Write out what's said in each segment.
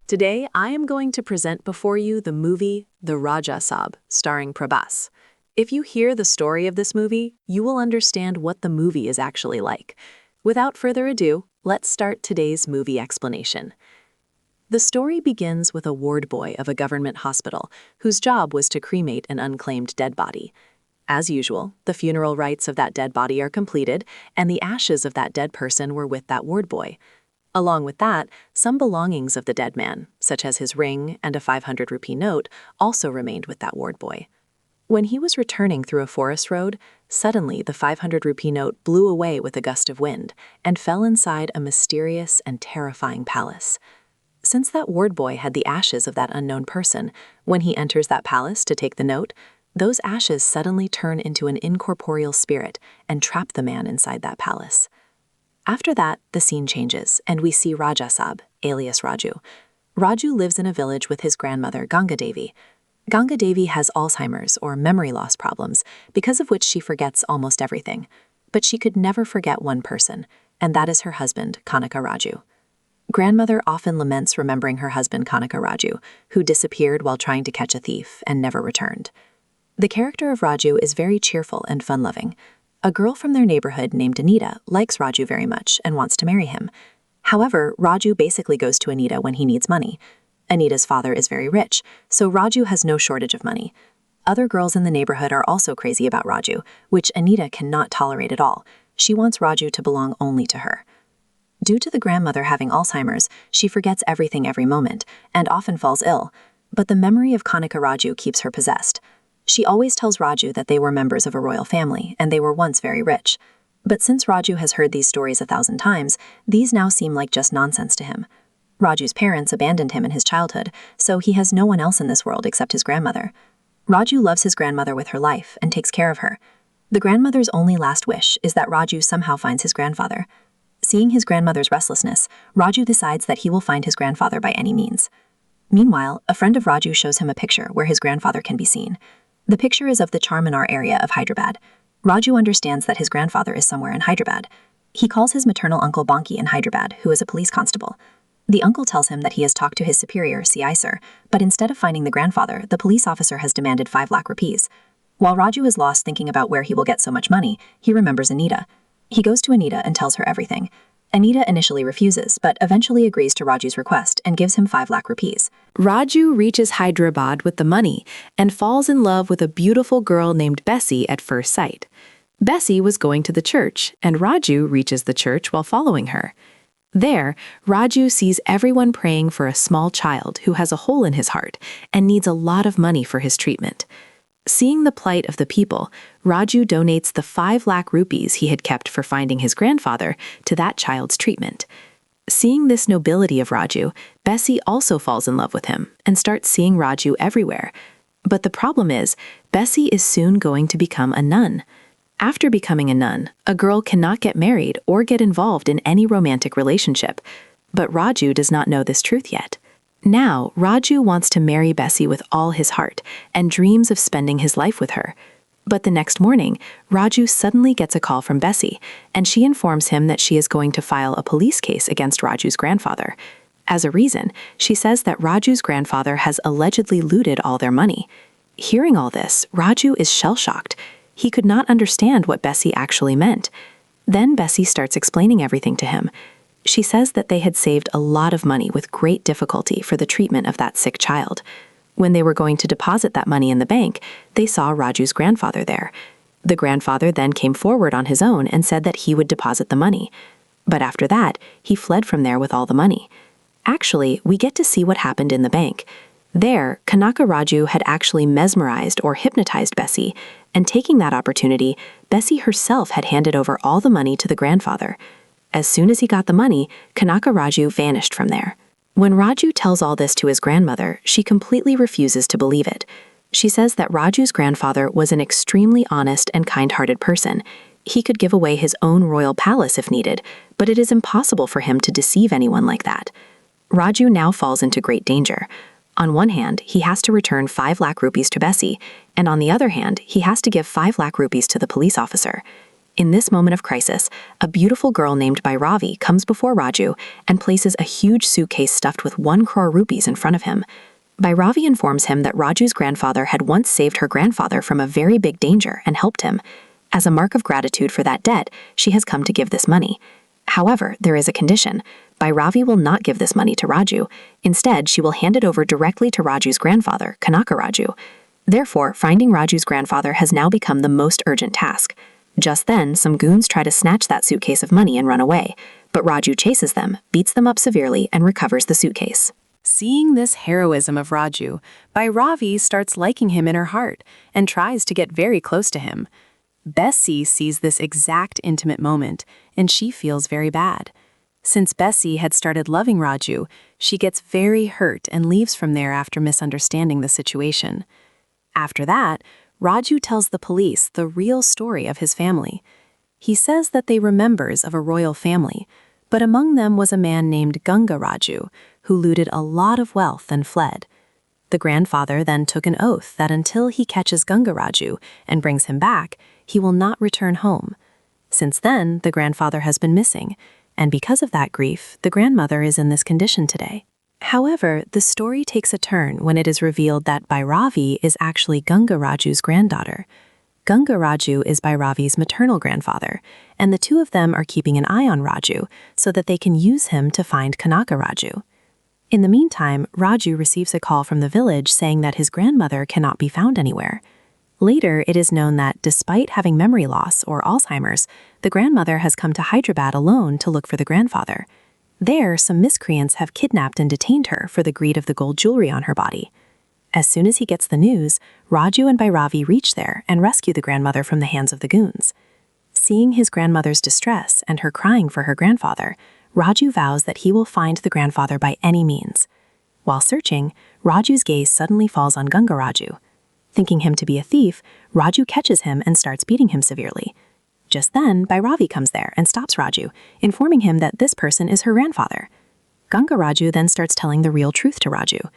Today, I am going to present before you the movie The Raja Saab, starring Prabhas. If you hear the story of this movie, you will understand what the movie is actually like. Without further ado, let's start today's movie explanation. The story begins with a ward boy of a government hospital whose job was to cremate an unclaimed dead body. As usual, the funeral rites of that dead body are completed, and the ashes of that dead person were with that ward boy. Along with that, some belongings of the dead man, such as his ring and a 500 rupee note, also remained with that ward boy. When he was returning through a forest road, suddenly the 500 rupee note blew away with a gust of wind and fell inside a mysterious and terrifying palace. Since that ward boy had the ashes of that unknown person, when he enters that palace to take the note, those ashes suddenly turn into an incorporeal spirit and trap the man inside that palace. After that, the scene changes, and we see Raja Saab, alias Raju. Raju lives in a village with his grandmother, Ganga Devi. Ganga Devi has Alzheimer's or memory loss problems, because of which she forgets almost everything. But she could never forget one person, and that is her husband, Kanaka Raju. Grandmother often laments remembering her husband, Kanaka Raju, who disappeared while trying to catch a thief and never returned. The character of Raju is very cheerful and fun-loving. A girl from their neighborhood named Anita likes Raju very much and wants to marry him. However, Raju basically goes to Anita when he needs money. Anita's father is very rich, so Raju has no shortage of money. Other girls in the neighborhood are also crazy about Raju, which Anita cannot tolerate at all. She wants Raju to belong only to her. Due to the grandmother having Alzheimer's, she forgets everything every moment and often falls ill, but the memory of Kanaka Raju keeps her possessed. She always tells Raju that they were members of a royal family and they were once very rich. But since Raju has heard these stories 1,000 times, these now seem like just nonsense to him. Raju's parents abandoned him in his childhood, so he has no one else in this world except his grandmother. Raju loves his grandmother with her life and takes care of her. The grandmother's only last wish is that Raju somehow finds his grandfather. Seeing his grandmother's restlessness, Raju decides that he will find his grandfather by any means. Meanwhile, a friend of Raju shows him a picture where his grandfather can be seen. The picture is of the Charminar area of Hyderabad. Raju understands that his grandfather is somewhere in Hyderabad. He calls his maternal uncle Banki in Hyderabad, who is a police constable. The uncle tells him that he has talked to his superior, CI sir, but instead of finding the grandfather, the police officer has demanded 5 lakh rupees. While Raju is lost thinking about where he will get so much money, he remembers Anita. He goes to Anita and tells her everything. Anita initially refuses, but eventually agrees to Raju's request and gives him 5 lakh rupees. Raju reaches Hyderabad with the money and falls in love with a beautiful girl named Bessie at first sight. Bessie was going to the church, and Raju reaches the church while following her. There, Raju sees everyone praying for a small child who has a hole in his heart and needs a lot of money for his treatment. Seeing the plight of the people, Raju donates the 5 lakh rupees he had kept for finding his grandfather to that child's treatment. Seeing this nobility of Raju, Bessie also falls in love with him and starts seeing Raju everywhere. But the problem is, Bessie is soon going to become a nun. After becoming a nun, a girl cannot get married or get involved in any romantic relationship. But Raju does not know this truth yet. Now, Raju wants to marry Bessie with all his heart and dreams of spending his life with her. But the next morning, Raju suddenly gets a call from Bessie, and she informs him that she is going to file a police case against Raju's grandfather. As a reason, she says that Raju's grandfather has allegedly looted all their money. Hearing all this, Raju is shell-shocked. He could not understand what Bessie actually meant. Then Bessie starts explaining everything to him. She says that they had saved a lot of money with great difficulty for the treatment of that sick child. When they were going to deposit that money in the bank, they saw Raju's grandfather there. The grandfather then came forward on his own and said that he would deposit the money. But after that, he fled from there with all the money. Actually, we get to see what happened in the bank. There, Kanaka Raju had actually mesmerized or hypnotized Bessie, and taking that opportunity, Bessie herself had handed over all the money to the grandfather. As soon as he got the money, Kanaka Raju vanished from there. When Raju tells all this to his grandmother, she completely refuses to believe it. She says that Raju's grandfather was an extremely honest and kind-hearted person. He could give away his own royal palace if needed, but it is impossible for him to deceive anyone like that. Raju now falls into great danger. On one hand, he has to return 5 lakh rupees to Bessie, and on the other hand, he has to give 5 lakh rupees to the police officer. In this moment of crisis, a beautiful girl named Bhairavi comes before Raju and places a huge suitcase stuffed with 1 crore rupees in front of him. Bhairavi informs him that Raju's grandfather had once saved her grandfather from a very big danger and helped him. As a mark of gratitude for that debt, she has come to give this money. However, there is a condition. Bhairavi will not give this money to Raju. Instead, she will hand it over directly to Raju's grandfather, Kanaka Raju. Therefore, finding Raju's grandfather has now become the most urgent task. Just then, some goons try to snatch that suitcase of money and run away, but Raju chases them, beats them up severely, and recovers the suitcase. Seeing this heroism of Raju, Bhairavi starts liking him in her heart and tries to get very close to him. Bessie sees this exact intimate moment, and she feels very bad. Since Bessie had started loving Raju, she gets very hurt and leaves from there after misunderstanding the situation. After that, Raju tells the police the real story of his family. He says that they remembers of a royal family, but among them was a man named Ganga Raju, who looted a lot of wealth and fled. The grandfather then took an oath that until he catches Ganga Raju and brings him back, he will not return home. Since then, the grandfather has been missing, and because of that grief, the grandmother is in this condition today. However, the story takes a turn when it is revealed that Bhairavi is actually Ganga Raju's granddaughter. Ganga Raju is Bhairavi's maternal grandfather, and the two of them are keeping an eye on Raju so that they can use him to find Kanaka Raju. In the meantime, Raju receives a call from the village saying that his grandmother cannot be found anywhere. Later, it is known that despite having memory loss or Alzheimer's, the grandmother has come to Hyderabad alone to look for the grandfather. There, some miscreants have kidnapped and detained her for the greed of the gold jewelry on her body. As soon as he gets the news, Raju and Bhairavi reach there and rescue the grandmother from the hands of the goons. Seeing his grandmother's distress and her crying for her grandfather, Raju vows that he will find the grandfather by any means. While searching, Raju's gaze suddenly falls on Ganga Raju. Thinking him to be a thief, Raju catches him and starts beating him severely. Just then, Bhairavi comes there and stops Raju, informing him that this person is her grandfather. Ganga Raju then starts telling the real truth to Raju.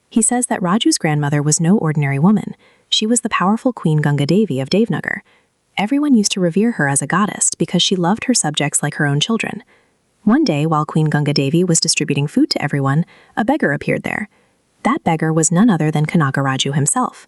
He says that Raju's grandmother was no ordinary woman. She was the powerful Queen Ganga Devi of Devnagar. Everyone used to revere her as a goddess because she loved her subjects like her own children. One day, while Queen Ganga Devi was distributing food to everyone, a beggar appeared there. That beggar was none other than Kanaka Raju himself.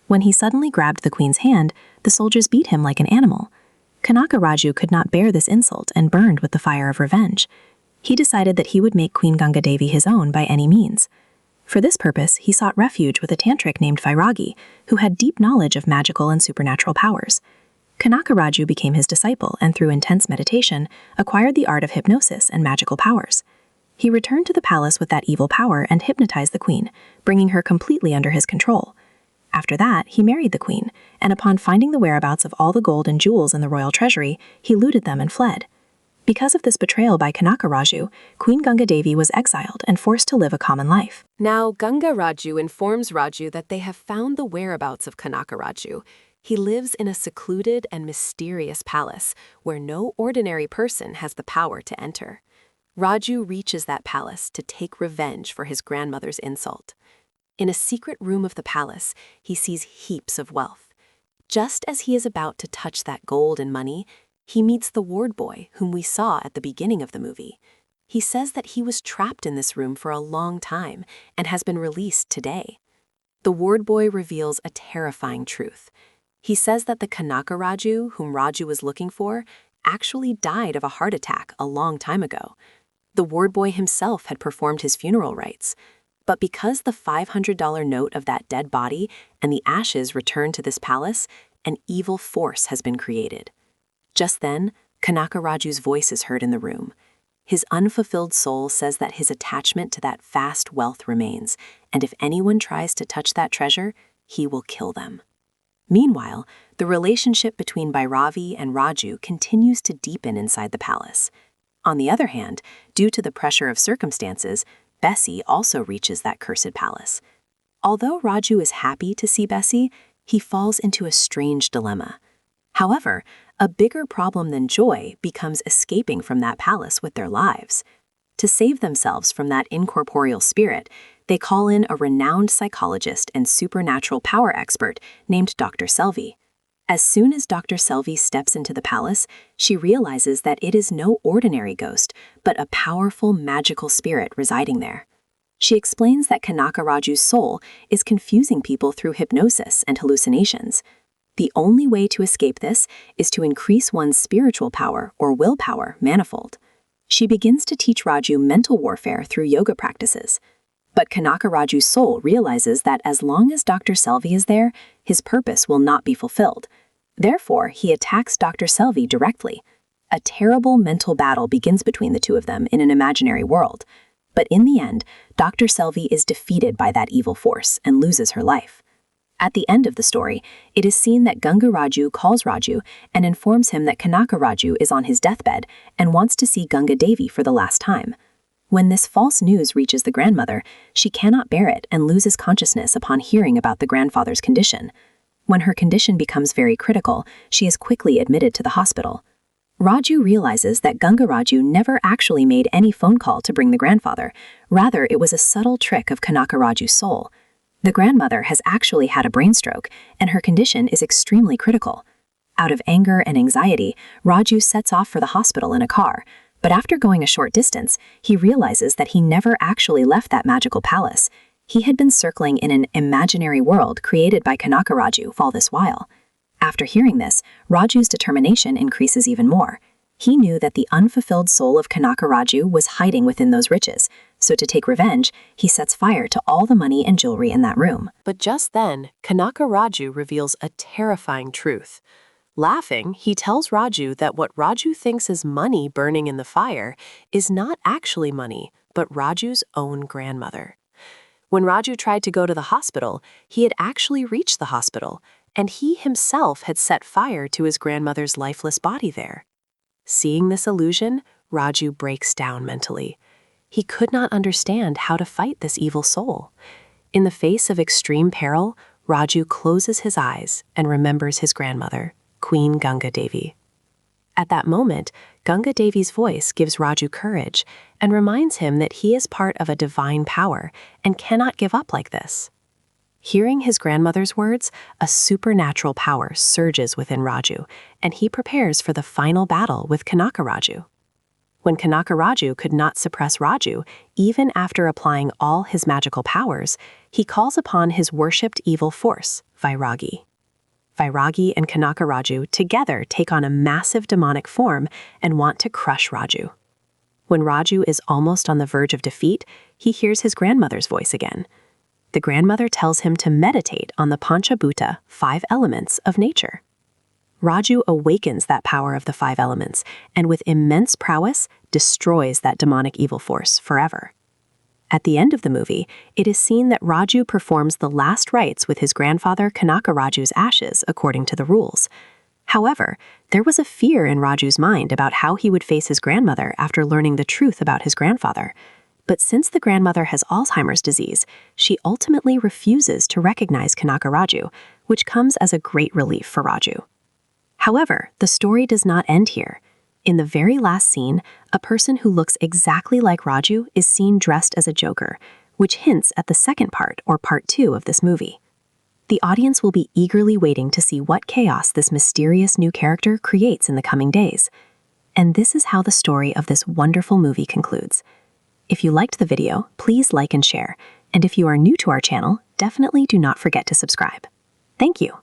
When he suddenly grabbed the queen's hand, the soldiers beat him like an animal. Kanaka Raju could not bear this insult and burned with the fire of revenge. He decided that he would make Queen Ganga Devi his own by any means. For this purpose, he sought refuge with a tantric named Vairagi, who had deep knowledge of magical and supernatural powers. Kanaka Raju became his disciple and through intense meditation, acquired the art of hypnosis and magical powers. He returned to the palace with that evil power and hypnotized the queen, bringing her completely under his control. After that, he married the queen, and upon finding the whereabouts of all the gold and jewels in the royal treasury, he looted them and fled. Because of this betrayal by Kanaka Raju, Queen Ganga Devi was exiled and forced to live a common life. Now, Ganga Raju informs Raju that they have found the whereabouts of Kanaka Raju. He lives in a secluded and mysterious palace where no ordinary person has the power to enter. Raju reaches that palace to take revenge for his grandmother's insult. In a secret room of the palace, he sees heaps of wealth. Just as he is about to touch that gold and money, he meets the ward boy whom we saw at the beginning of the movie. He says that he was trapped in this room for a long time and has been released today. The ward boy reveals a terrifying truth. He says that the Kanaka Raju, whom Raju was looking for, actually died of a heart attack a long time ago. The ward boy himself had performed his funeral rites. But because the $500 note of that dead body and the ashes returned to this palace, an evil force has been created. Just then, Kanaka Raju's voice is heard in the room. His unfulfilled soul says that his attachment to that vast wealth remains, and if anyone tries to touch that treasure, he will kill them. Meanwhile, the relationship between Bhairavi and Raju continues to deepen inside the palace. On the other hand, due to the pressure of circumstances, Bessie also reaches that cursed palace. Although Raju is happy to see Bessie, he falls into a strange dilemma. However, a bigger problem than joy becomes escaping from that palace with their lives. To save themselves from that incorporeal spirit, they call in a renowned psychologist and supernatural power expert named Dr. Selvi. As soon as Dr. Selvi steps into the palace, she realizes that it is no ordinary ghost, but a powerful magical spirit residing there. She explains that Kanaka Raju's soul is confusing people through hypnosis and hallucinations. The only way to escape this is to increase one's spiritual power or willpower manifold. She begins to teach Raju mental warfare through yoga practices. But Kanaka Raju's soul realizes that as long as Dr. Selvi is there, his purpose will not be fulfilled. Therefore, he attacks Dr. Selvi directly. A terrible mental battle begins between the two of them in an imaginary world. But in the end, Dr. Selvi is defeated by that evil force and loses her life. At the end of the story, it is seen that Ganga Raju calls Raju and informs him that Kanaka Raju is on his deathbed and wants to see Ganga Devi for the last time. When this false news reaches the grandmother, she cannot bear it and loses consciousness upon hearing about the grandfather's condition. When her condition becomes very critical, she is quickly admitted to the hospital. Raju realizes that Ganga Raju never actually made any phone call to bring the grandfather. Rather, it was a subtle trick of Kanaka Raju's soul. The grandmother has actually had a brain stroke, and her condition is extremely critical. Out of anger and anxiety, Raju sets off for the hospital in a car, but after going a short distance, he realizes that he never actually left that magical palace. He had been circling in an imaginary world created by Kanaka Raju all this while. After hearing this, Raju's determination increases even more. He knew that the unfulfilled soul of Kanaka Raju was hiding within those riches, so to take revenge, he sets fire to all the money and jewelry in that room. But just then, Kanaka Raju reveals a terrifying truth. Laughing, he tells Raju that what Raju thinks is money burning in the fire is not actually money, but Raju's own grandmother. When Raju tried to go to the hospital, he had actually reached the hospital, and he himself had set fire to his grandmother's lifeless body there. Seeing this illusion, Raju breaks down mentally. He could not understand how to fight this evil soul. In the face of extreme peril, Raju closes his eyes and remembers his grandmother, Queen Ganga Devi. At that moment, Ganga Devi's voice gives Raju courage and reminds him that he is part of a divine power and cannot give up like this. Hearing his grandmother's words, a supernatural power surges within Raju, and he prepares for the final battle with Kanaka Raju. When Kanaka Raju could not suppress Raju, even after applying all his magical powers, he calls upon his worshipped evil force, Vairagi. Vairagi and Kanaka Raju together take on a massive demonic form and want to crush Raju. When Raju is almost on the verge of defeat, he hears his grandmother's voice again. The grandmother tells him to meditate on the Panchabhuta, 5 elements of nature. Raju awakens that power of the 5 elements and with immense prowess destroys that demonic evil force forever. At the end of the movie, it is seen that Raju performs the last rites with his grandfather Kanaka Raju's ashes according to the rules. However, there was a fear in Raju's mind about how he would face his grandmother after learning the truth about his grandfather. But since the grandmother has Alzheimer's disease, she ultimately refuses to recognize Kanaka Raju, which comes as a great relief for Raju. However, the story does not end here. In the very last scene, a person who looks exactly like Raju is seen dressed as a Joker, which hints at the second part, or part 2 of this movie. The audience will be eagerly waiting to see what chaos this mysterious new character creates in the coming days. And this is how the story of this wonderful movie concludes. If you liked the video, please like and share. And if you are new to our channel, definitely do not forget to subscribe. Thank you.